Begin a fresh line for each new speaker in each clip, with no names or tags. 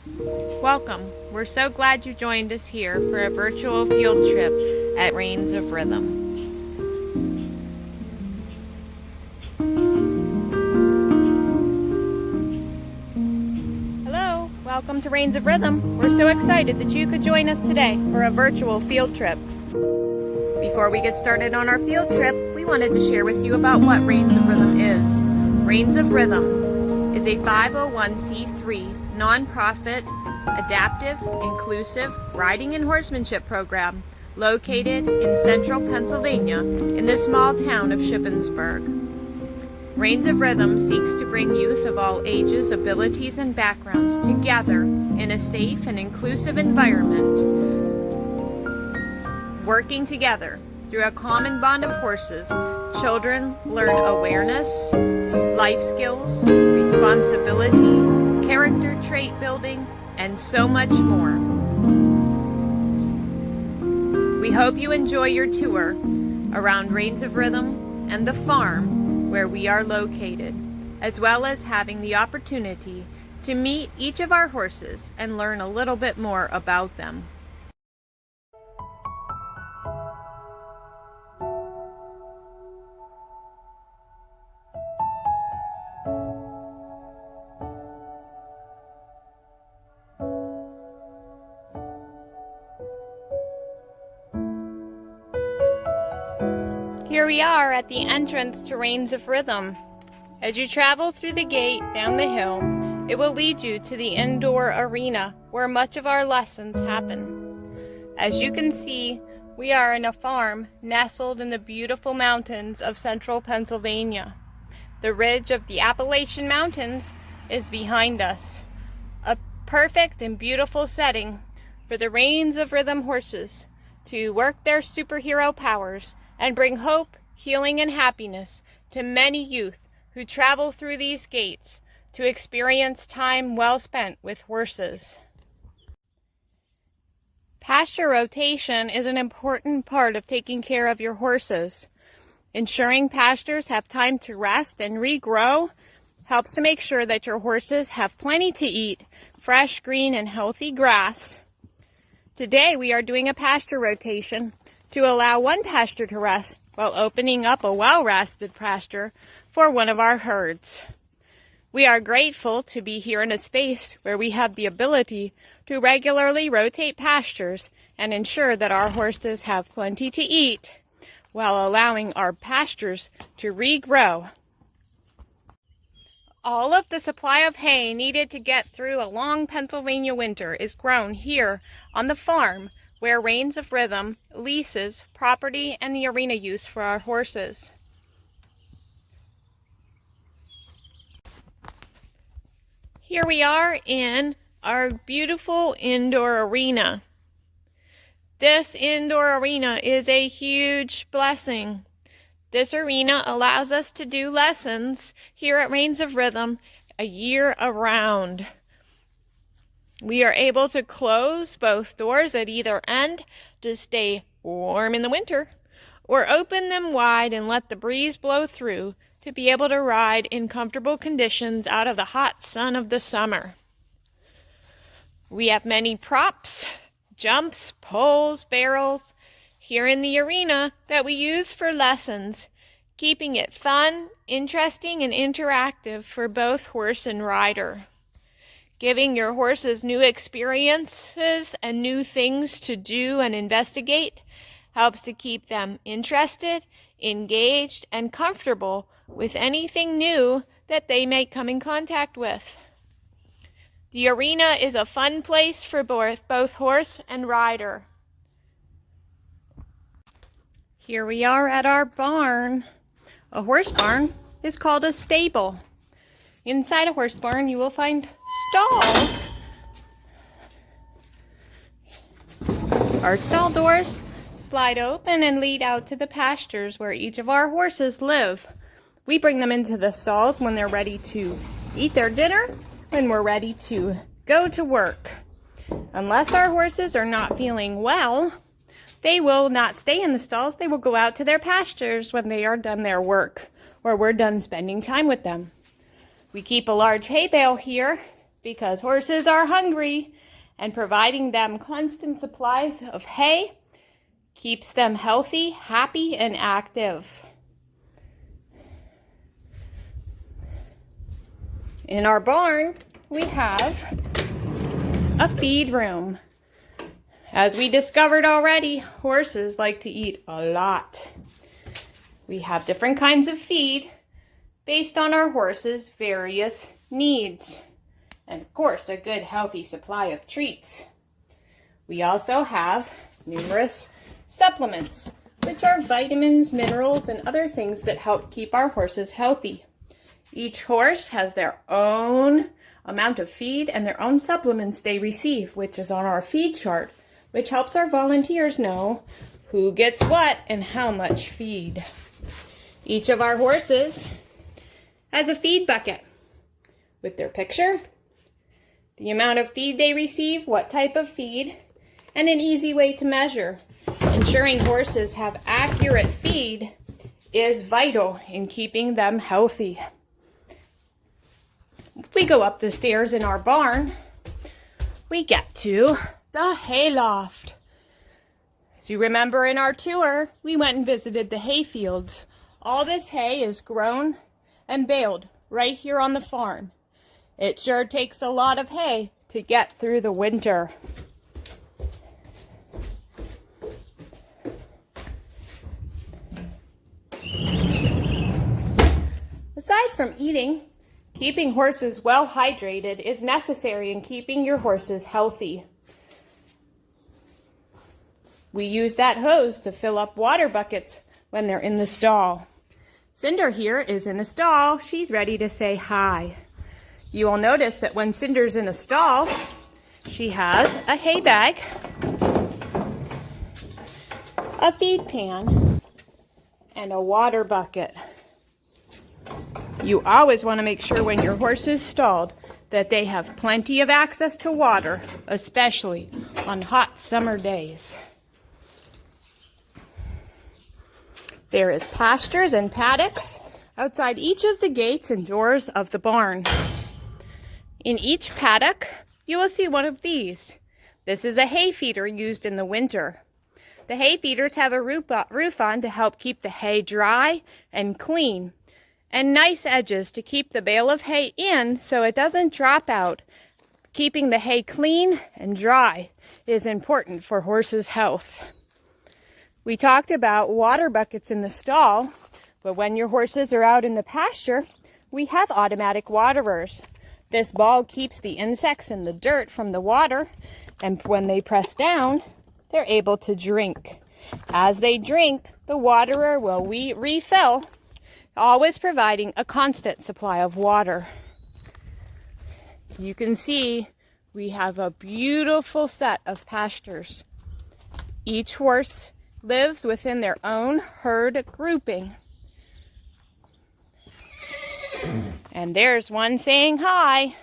Welcome. We're so glad you joined us here for a virtual field trip at Reins of Rhythm. Hello, welcome to Reins of Rhythm. We're so excited that you could join us today for a virtual field trip. Before we get started on our field trip, we wanted to share with you about what Reins of Rhythm is. Reins of Rhythm is a 501c3 nonprofit, adaptive, inclusive riding and horsemanship program located in central Pennsylvania in the small town of Shippensburg. Reins of Rhythm seeks to bring youth of all ages, abilities, and backgrounds together in a safe and inclusive environment, working together through a common bond of horses. Children learn awareness, life skills, responsibility, character trait building, and so much more. We hope you enjoy your tour around Reins of Rhythm and the farm where we are located, as well as having the opportunity to meet each of our horses and learn a little bit more about them. Here we are at the entrance to Reins of Rhythm. As you travel through the gate down the hill, it will lead you to the indoor arena where much of our lessons happen. As you can see, we are in a farm nestled in the beautiful mountains of central Pennsylvania. The ridge of the Appalachian Mountains is behind us, a perfect and beautiful setting for the Reins of Rhythm horses to work their superhero powers and bring hope, healing, and happiness to many youth who travel through these gates to experience time well spent with horses. Pasture rotation is an important part of taking care of your horses. Ensuring pastures have time to rest and regrow helps to make sure that your horses have plenty to eat, fresh, green, and healthy grass. Today we are doing a pasture rotation to allow one pasture to rest while opening up a well-rested pasture for one of our herds. We are grateful to be here in a space where we have the ability to regularly rotate pastures and ensure that our horses have plenty to eat while allowing our pastures to regrow. All of the supply of hay needed to get through a long Pennsylvania winter is grown here on the farm where Reins of Rhythm leases property and the arena use for our horses. Here we are in our beautiful indoor arena. This indoor arena is a huge blessing. This arena allows us to do lessons here at Reins of Rhythm a year around. We are able to close both doors at either end to stay warm in the winter, or open them wide and let the breeze blow through to be able to ride in comfortable conditions out of the hot sun of the summer. We have many props, jumps, poles, barrels here in the arena that we use for lessons, keeping it fun, interesting, and interactive for both horse and rider. Giving your horses new experiences and new things to do and investigate helps to keep them interested, engaged, and comfortable with anything new that they may come in contact with. The arena is a fun place for both horse and rider. Here we are at our barn. A horse barn is called a stable. Inside a horse barn, you will find stalls. Our stall doors slide open and lead out to the pastures where each of our horses live. We bring them into the stalls when they're ready to eat their dinner, when we're ready to go to work. Unless our horses are not feeling well, they will not stay in the stalls. They will go out to their pastures when they are done their work or we're done spending time with them. We keep a large hay bale here because horses are hungry, and providing them constant supplies of hay keeps them healthy, happy, and active. In our barn, we have a feed room. As we discovered already, horses like to eat a lot. We have different kinds of feed based on our horses' various needs. And of course, a good healthy supply of treats. We also have numerous supplements, which are vitamins, minerals, and other things that help keep our horses healthy. Each horse has their own amount of feed and their own supplements they receive, which is on our feed chart, which helps our volunteers know who gets what and how much feed. Each of our horses has a feed bucket with their picture, the amount of feed they receive, what type of feed, and an easy way to measure. Ensuring horses have accurate feed is vital in keeping them healthy. If we go up the stairs in our barn, we get to the hayloft. As you remember in our tour, we went and visited the hay fields. All this hay is grown and baled right here on the farm. It sure takes a lot of hay to get through the winter. Aside from eating, keeping horses well hydrated is necessary in keeping your horses healthy. We use that hose to fill up water buckets when they're in the stall. Cinder here is in a stall. She's ready to say hi. You will notice that when Cinder's in a stall, she has a hay bag, a feed pan, and a water bucket. You always want to make sure when your horse is stalled that they have plenty of access to water, especially on hot summer days. There is pastures and paddocks outside each of the gates and doors of the barn. In each paddock, you will see one of these. This is a hay feeder used in the winter. The hay feeders have a roof on to help keep the hay dry and clean, and nice edges to keep the bale of hay in so it doesn't drop out. Keeping the hay clean and dry is important for horses' health. We talked about water buckets in the stall, but when your horses are out in the pasture, we have automatic waterers. This ball keeps the insects and the dirt from the water, and when they press down, they're able to drink. As they drink, the waterer will refill, always providing a constant supply of water. You can see we have a beautiful set of pastures. Each horse lives within their own herd grouping. And there's one saying hi.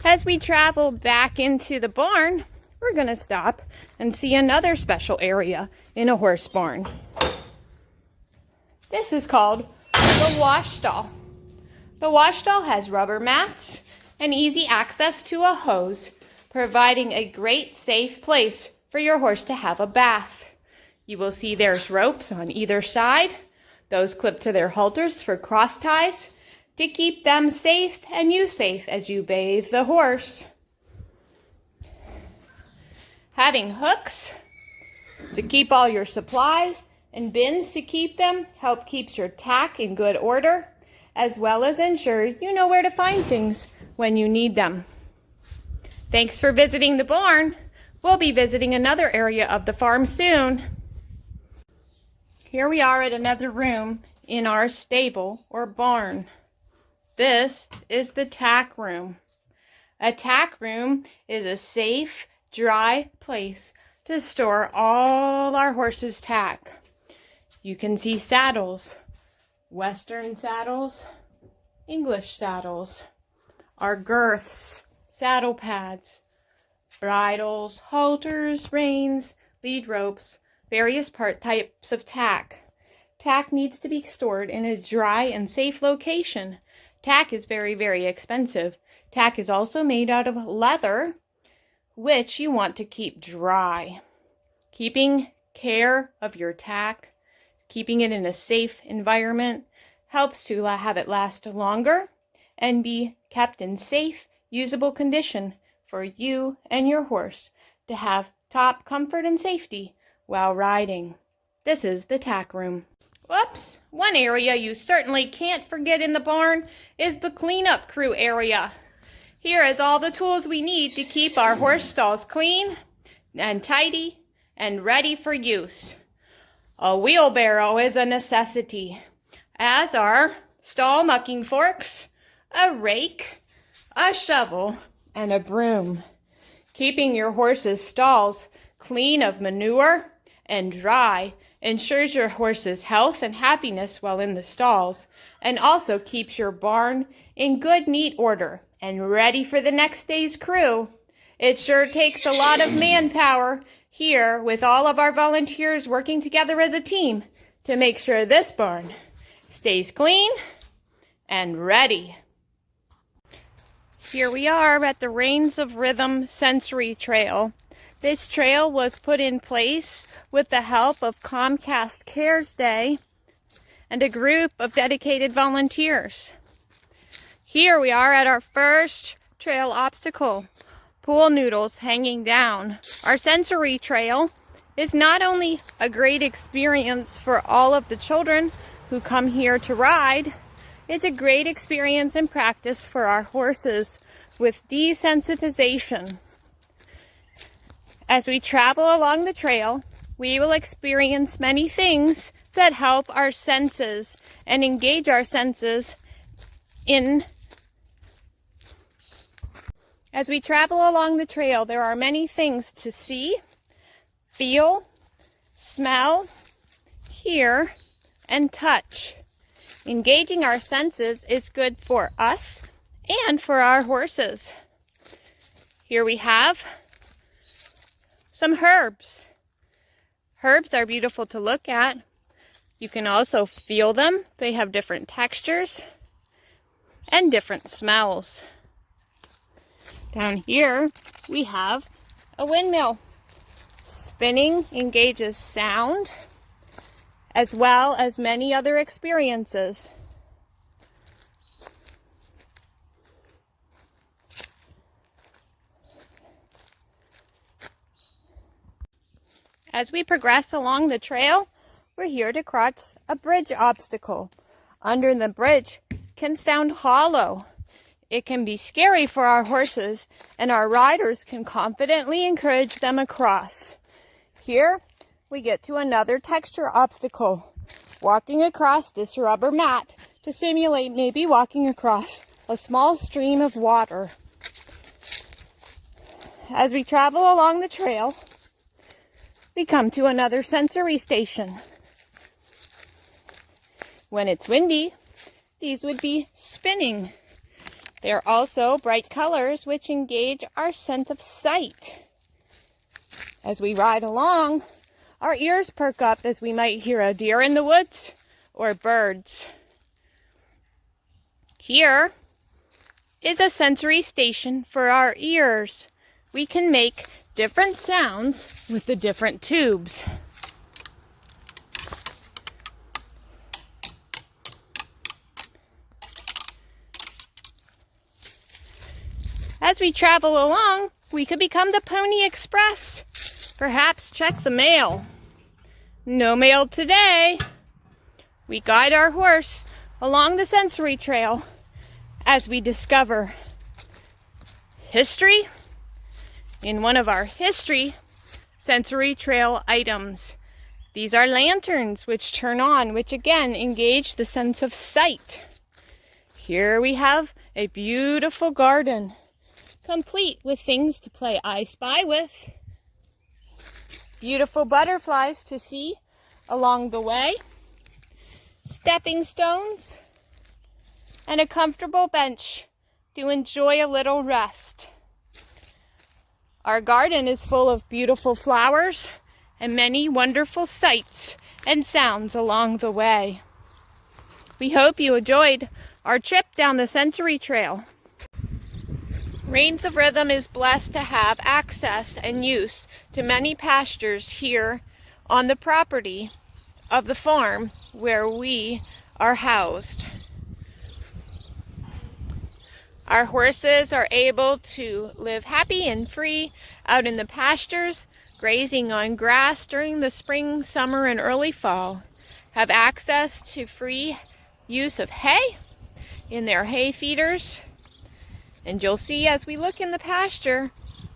As we travel back into the barn, we're going to stop and see another special area in a horse barn. This is called the wash stall. The wash stall has rubber mats and easy access to a hose, providing a great safe place for your horse to have a bath. You will see there's ropes on either side, those clipped to their halters for cross ties to keep them safe and you safe as you bathe the horse. Having hooks to keep all your supplies and bins to keep them help keeps your tack in good order, as well as ensure you know where to find things when you need them. Thanks for visiting the barn. We'll be visiting another area of the farm soon. Here we are at another room in our stable or barn. This is the tack room. A tack room is a safe, dry place to store all our horses' tack. You can see saddles, Western saddles, English saddles, our girths, saddle pads, bridles, halters, reins, lead ropes, various types of tack tack needs to be stored in a dry and safe location. Tack is very, very expensive. Tack is also made out of leather, which you want to keep dry. Keeping care of your tack, keeping it in a safe environment, helps to have it last longer and be kept in safe, usable condition for you and your horse to have top comfort and safety while riding. This is the tack room. Whoops! One area you certainly can't forget in the barn is the cleanup crew area. Here is all the tools we need to keep our horse stalls clean and tidy and ready for use. A wheelbarrow is a necessity, as are stall mucking forks, a rake, a shovel, and a broom. Keeping your horse's stalls clean of manure and dry ensures your horse's health and happiness while in the stalls, and also keeps your barn in good, neat order and ready for the next day's crew. It sure takes a lot of manpower here with all of our volunteers working together as a team to make sure this barn stays clean and ready. Here we are at the Reins of Rhythm Sensory Trail. This trail was put in place with the help of Comcast Cares Day and a group of dedicated volunteers. Here we are at our first trail obstacle, pool noodles hanging down. Our sensory trail is not only a great experience for all of the children who come here to ride, it's a great experience and practice for our horses with desensitization. As we travel along the trail, we will experience many things that help our senses and engage our senses As we travel along the trail, there are many things to see, feel, smell, hear, and touch. Engaging our senses is good for us and for our horses. Here we have some herbs. Herbs are beautiful to look at. You can also feel them. They have different textures and different smells. Down here we have a windmill. Spinning engages sound as well as many other experiences. As we progress along the trail, we're here to cross a bridge obstacle. Under the bridge can sound hollow. It can be scary for our horses, and our riders can confidently encourage them across. Here, we get to another texture obstacle, walking across this rubber mat to simulate maybe walking across a small stream of water. As we travel along the trail, we come to another sensory station. When it's windy, these would be spinning. They're also bright colors which engage our sense of sight. As we ride along, our ears perk up as we might hear a deer in the woods or birds. Here is a sensory station for our ears. We can make different sounds with the different tubes. As we travel along, we could become the Pony Express. Perhaps check the mail. No mail today. We guide our horse along the sensory trail as we discover history in one of our history sensory trail items. These are lanterns which turn on, which again engage the sense of sight. Here we have a beautiful garden, complete with things to play I Spy with. Beautiful butterflies to see along the way. Stepping stones. And a comfortable bench to enjoy a little rest. Our garden is full of beautiful flowers and many wonderful sights and sounds along the way. We hope you enjoyed our trip down the Sensory Trail. Reins of Rhythm is blessed to have access and use to many pastures here on the property of the farm where we are housed. Our horses are able to live happy and free out in the pastures, grazing on grass during the spring, summer, and early fall, have access to free use of hay in their hay feeders. And you'll see as we look in the pasture,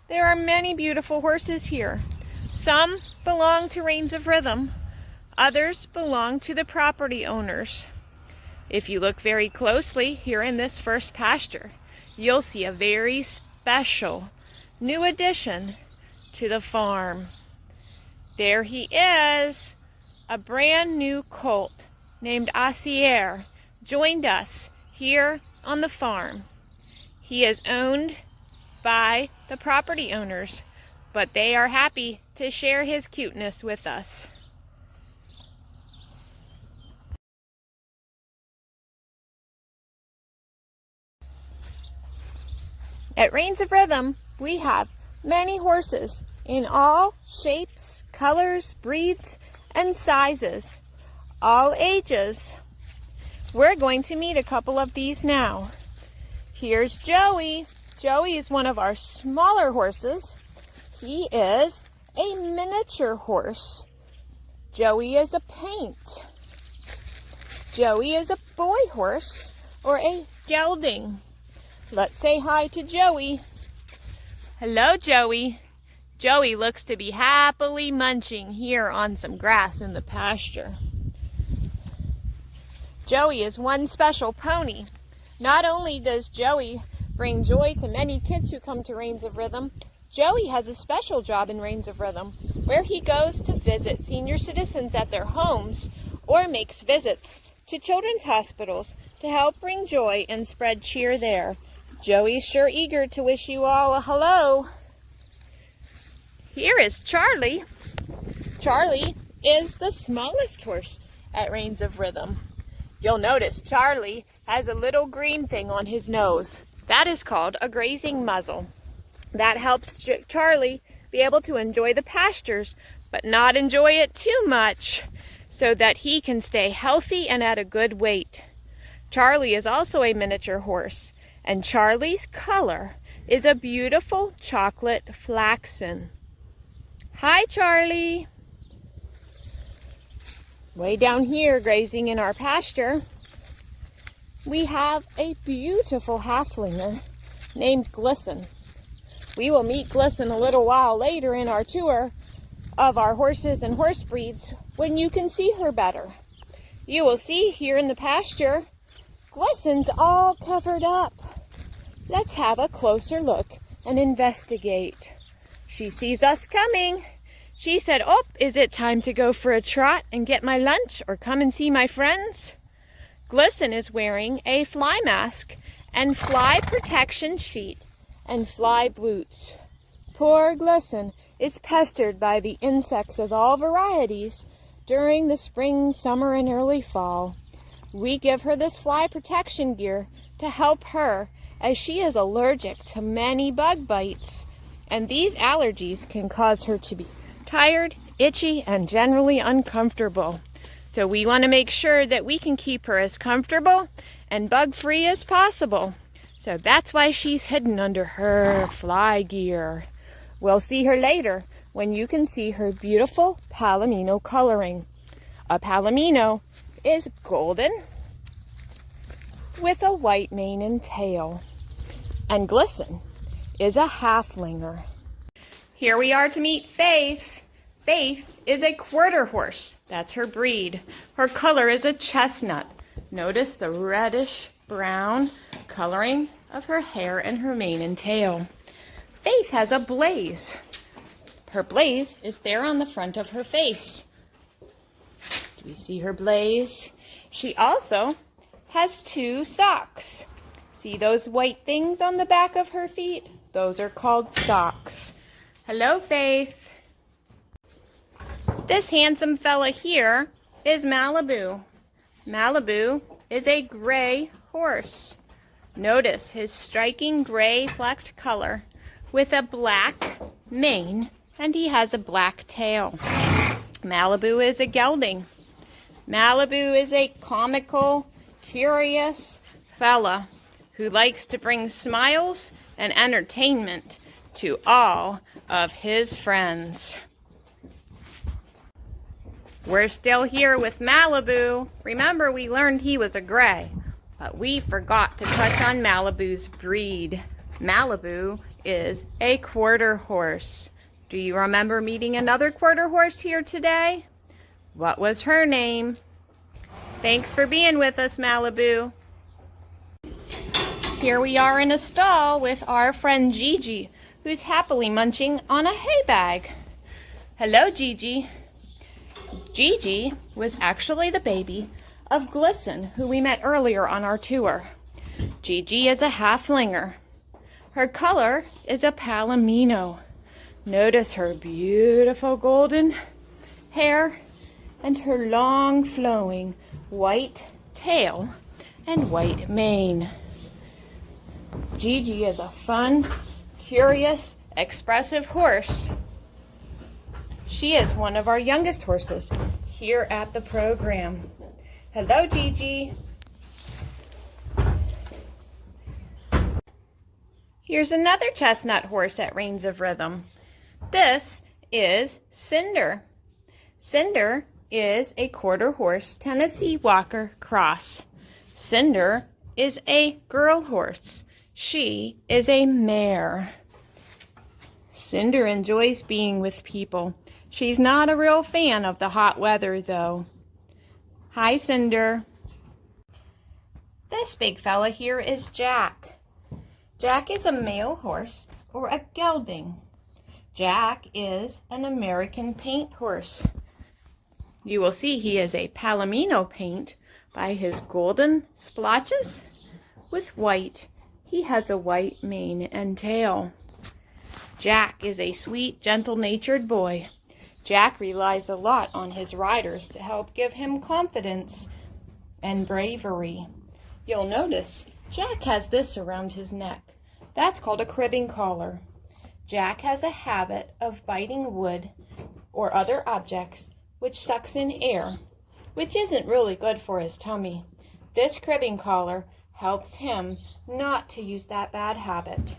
there are many beautiful horses here. Some belong to Reins of Rhythm, others belong to the property owners. If you look very closely here in this first pasture, you'll see a very special new addition to the farm. There he is, a brand new colt named Asier, joined us here on the farm. He is owned by the property owners, but they are happy to share his cuteness with us. At Reins of Rhythm, we have many horses in all shapes, colors, breeds, and sizes, all ages. We're going to meet a couple of these now. Here's Joey. Joey is one of our smaller horses. He is a miniature horse. Joey is a paint. Joey is a boy horse or a gelding. Let's say hi to Joey. Hello, Joey. Joey looks to be happily munching here on some grass in the pasture. Joey is one special pony. Not only does Joey bring joy to many kids who come to Reins of Rhythm, Joey has a special job in Reins of Rhythm where he goes to visit senior citizens at their homes or makes visits to children's hospitals to help bring joy and spread cheer there. Joey's sure eager to wish you all a hello. Here is Charlie. Charlie is the smallest horse at Reins of Rhythm. You'll notice Charlie has a little green thing on his nose. That is called a grazing muzzle. That helps Charlie be able to enjoy the pastures, but not enjoy it too much, so that he can stay healthy and at a good weight. Charlie is also a miniature horse, and Charlie's color is a beautiful chocolate flaxen. Hi, Charlie. Way down here, grazing in our pasture, we have a beautiful halflinger named Glisten. We will meet Glisten a little while later in our tour of our horses and horse breeds when you can see her better. You will see here in the pasture, Glisten's all covered up. Let's have a closer look and investigate. She sees us coming. She said, "Oh, is it time to go for a trot and get my lunch or come and see my friends?" Glisten is wearing a fly mask and fly protection sheet and fly boots. Poor Glisten is pestered by the insects of all varieties during the spring, summer, and early fall. We give her this fly protection gear to help her, as she is allergic to many bug bites, and these allergies can cause her to be tired, itchy, and generally uncomfortable. So we want to make sure that we can keep her as comfortable and bug-free as possible. So that's why she's hidden under her fly gear. We'll see her later when you can see her beautiful palomino coloring. A palomino is golden with a white mane and tail. And Glisten is a halflinger. Here we are to meet Faith. Faith is a quarter horse. That's her breed. Her color is a chestnut. Notice the reddish brown coloring of her hair and her mane and tail. Faith has a blaze. Her blaze is there on the front of her face. Do we see her blaze? She also has 2 socks. See those white things on the back of her feet? Those are called socks. Hello, Faith. This handsome fella here is Malibu. Malibu is a gray horse. Notice his striking gray flecked color with a black mane, and he has a black tail. Malibu is a gelding. Malibu is a comical, curious fella who likes to bring smiles and entertainment to all of his friends. We're still here with Malibu. Remember, we learned he was a gray, but we forgot to touch on Malibu's breed. Malibu is a quarter horse. Do you remember meeting another quarter horse here today? What was her name? Thanks for being with us, Malibu. Here we are in a stall with our friend Gigi, who's happily munching on a hay bag. Hello, Gigi. Gigi was actually the baby of Glisten, who we met earlier on our tour. Gigi is a halflinger. Her color is a palomino. Notice her beautiful golden hair and her long flowing white tail and white mane. Gigi is a fun, curious, expressive horse. She is one of our youngest horses here at the program. Hello, Gigi. Here's another chestnut horse at Reins of Rhythm. This is Cinder. Cinder is a quarter horse Tennessee Walker cross. Cinder is a girl horse. She is a mare. Cinder enjoys being with people. She's not a real fan of the hot weather, though. Hi, Cinder. This big fella here is Jack. Jack is a male horse, or a gelding. Jack is an American paint horse. You will see he is a palomino paint by his golden splotches with white. He has a white mane and tail. Jack is a sweet, gentle-natured boy. Jack relies a lot on his riders to help give him confidence and bravery. You'll notice Jack has this around his neck. That's called a cribbing collar. Jack has a habit of biting wood or other objects which sucks in air, which isn't really good for his tummy. This cribbing collar helps him not to use that bad habit.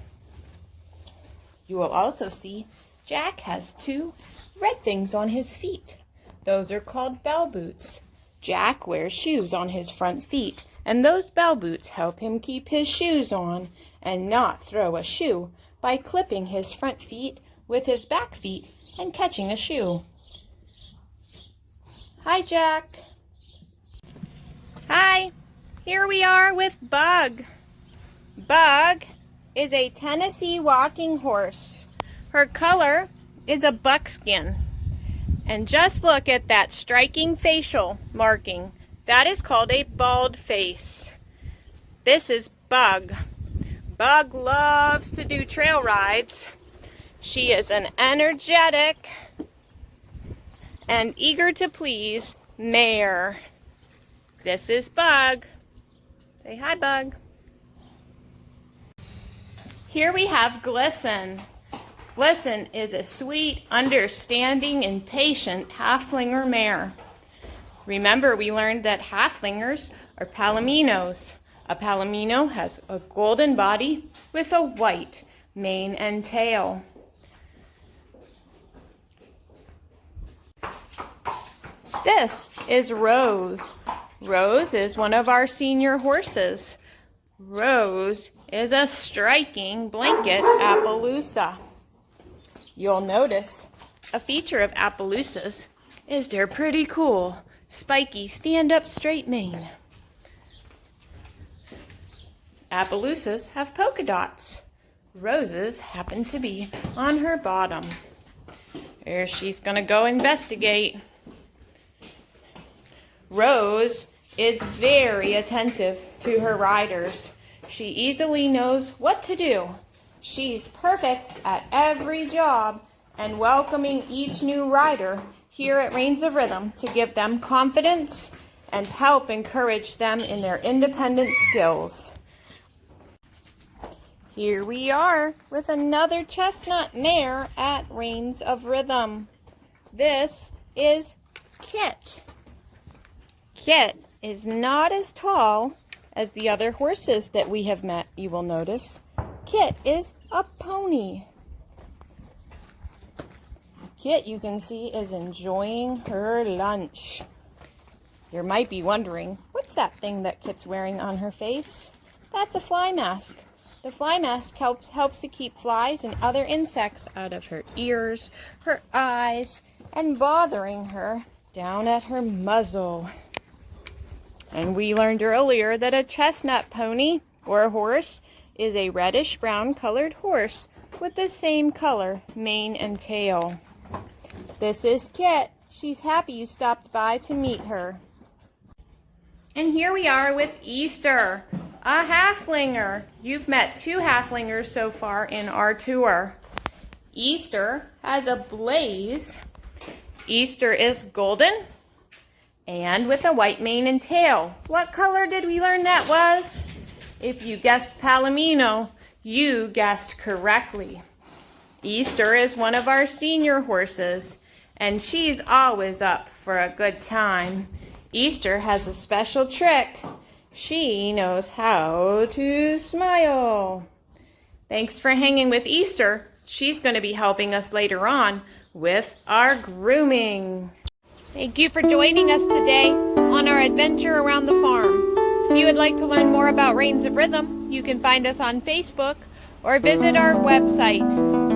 You will also see Jack has two red things on his feet. Those are called bell boots. Jack wears shoes on his front feet, and those bell boots help him keep his shoes on and not throw a shoe by clipping his front feet with his back feet and catching a shoe. Hi, Jack. Hi. Here we are with Bug. Bug is a Tennessee walking horse. Her color is a buckskin. And just look at that striking facial marking. That is called a bald face. This is Bug. Bug loves to do trail rides. She is an energetic and eager to please mare. This is Bug. Say hi, Bug. Here we have Glisten. Glisten is a sweet, understanding, and patient halflinger mare. Remember, we learned that halflingers are palominos. A palomino has a golden body with a white mane and tail. This is Rose. Rose is one of our senior horses. Rose is a striking blanket Appaloosa. You'll notice a feature of Appaloosas is their pretty cool, spiky, stand-up straight mane. Appaloosas have polka dots. Rose's happen to be on her bottom. There, she's gonna go investigate. Rose is very attentive to her riders. She easily knows what to do. She's perfect at every job and welcoming each new rider here at Reins of Rhythm to give them confidence and help encourage them in their independent skills. Here we are with another chestnut mare at Reins of Rhythm. This is Kit. Kit is not as tall as the other horses that we have met, you will notice. Kit is a pony. Kit, you can see, is enjoying her lunch. You might be wondering, what's that thing that Kit's wearing on her face? That's a fly mask. The fly mask helps to keep flies and other insects out of her ears, her eyes, and bothering her down at her muzzle. And we learned earlier that a chestnut pony, or a horse, is a reddish-brown colored horse with the same color mane and tail. This is Kit. She's happy you stopped by to meet her. And here we are with Easter, a halflinger. You've met 2 halflingers so far in our tour. Easter has a blaze. Easter is golden and with a white mane and tail. What color did we learn that was? If you guessed Palomino, you guessed correctly. Easter is one of our senior horses, and she's always up for a good time. Easter has a special trick. She knows how to smile. Thanks for hanging with Easter. She's going to be helping us later on with our grooming. Thank you for joining us today on our adventure around the farm. If you would like to learn more about Reins of Rhythm, you can find us on Facebook or visit our website,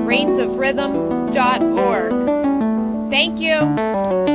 reinsofrhythm.org. Thank you.